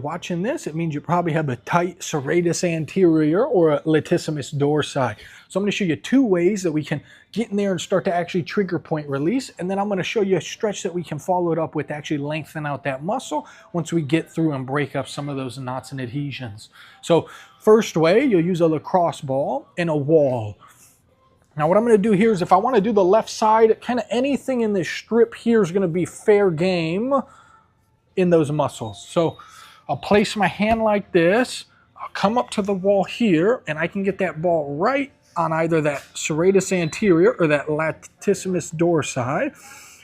watching this, it means you probably have a tight serratus anterior or a latissimus dorsi. So I'm going to show you 2 ways that we can get in there and start to actually trigger point release. And then I'm going to show you a stretch that we can follow it up with to actually lengthen out that muscle once we get through and break up some of those knots and adhesions. So first way, you'll use a lacrosse ball and a wall. Now what I'm going to do here is if I want to do the left side, kind of anything in this strip here is going to be fair game in those muscles. So I'll place my hand like this, I'll come up to the wall here, and I can get that ball right on either that serratus anterior or that latissimus dorsi.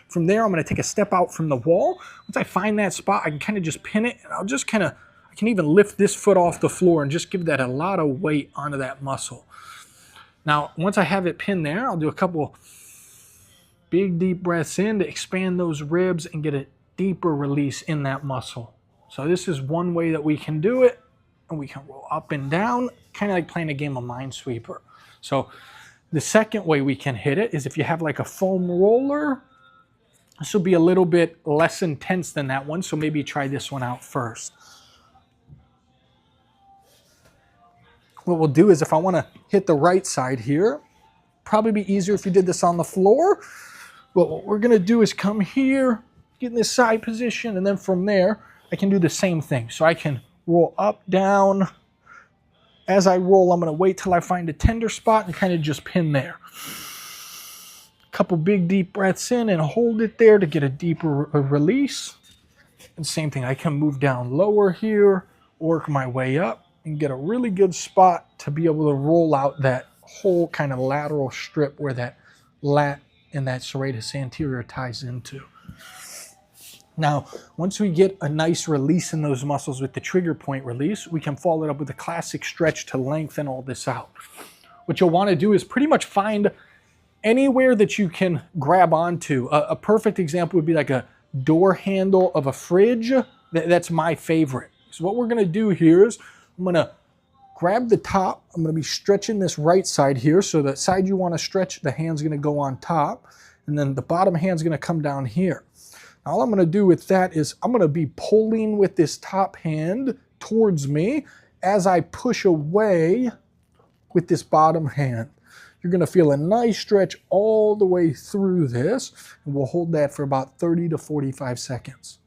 From there, I'm going to take a step out from the wall. Once I find that spot, I can kind of just pin it, and I'll just kind of, I can even lift this foot off the floor and just give that a lot of weight onto that muscle. Now, once I have it pinned there, I'll do a couple big deep breaths in to expand those ribs and get a deeper release in that muscle. So this is one way that we can do it, and we can roll up and down, kind of like playing a game of Minesweeper. So the second way we can hit it is if you have like a foam roller. This will be a little bit less intense than that one, so maybe try this one out first. What we'll do is if I want to hit the right side here, probably be easier if you did this on the floor. But what we're going to do is come here, get in this side position, and then from there, I can do the same thing. So I can roll up, down. As I roll, I'm going to wait till I find a tender spot and kind of just pin there. A couple big deep breaths in and hold it there to get a deeper release. And same thing, I can move down lower here, work my way up, and get a really good spot to be able to roll out that whole kind of lateral strip where that lat and that serratus anterior ties into. Now, once we get a nice release in those muscles with the trigger point release, we can follow it up with a classic stretch to lengthen all this out. What you'll want to do is pretty much find anywhere that you can grab onto. A perfect example would be like a door handle of a fridge. That's my favorite. So what we're going to do here is I'm going to grab the top. I'm going to be stretching this right side here. So the side you want to stretch, the hand's going to go on top. And then the bottom hand's going to come down here. Now, all I'm going to do with that is I'm going to be pulling with this top hand towards me as I push away with this bottom hand. You're going to feel a nice stretch all the way through this, and we'll hold that for about 30 to 45 seconds.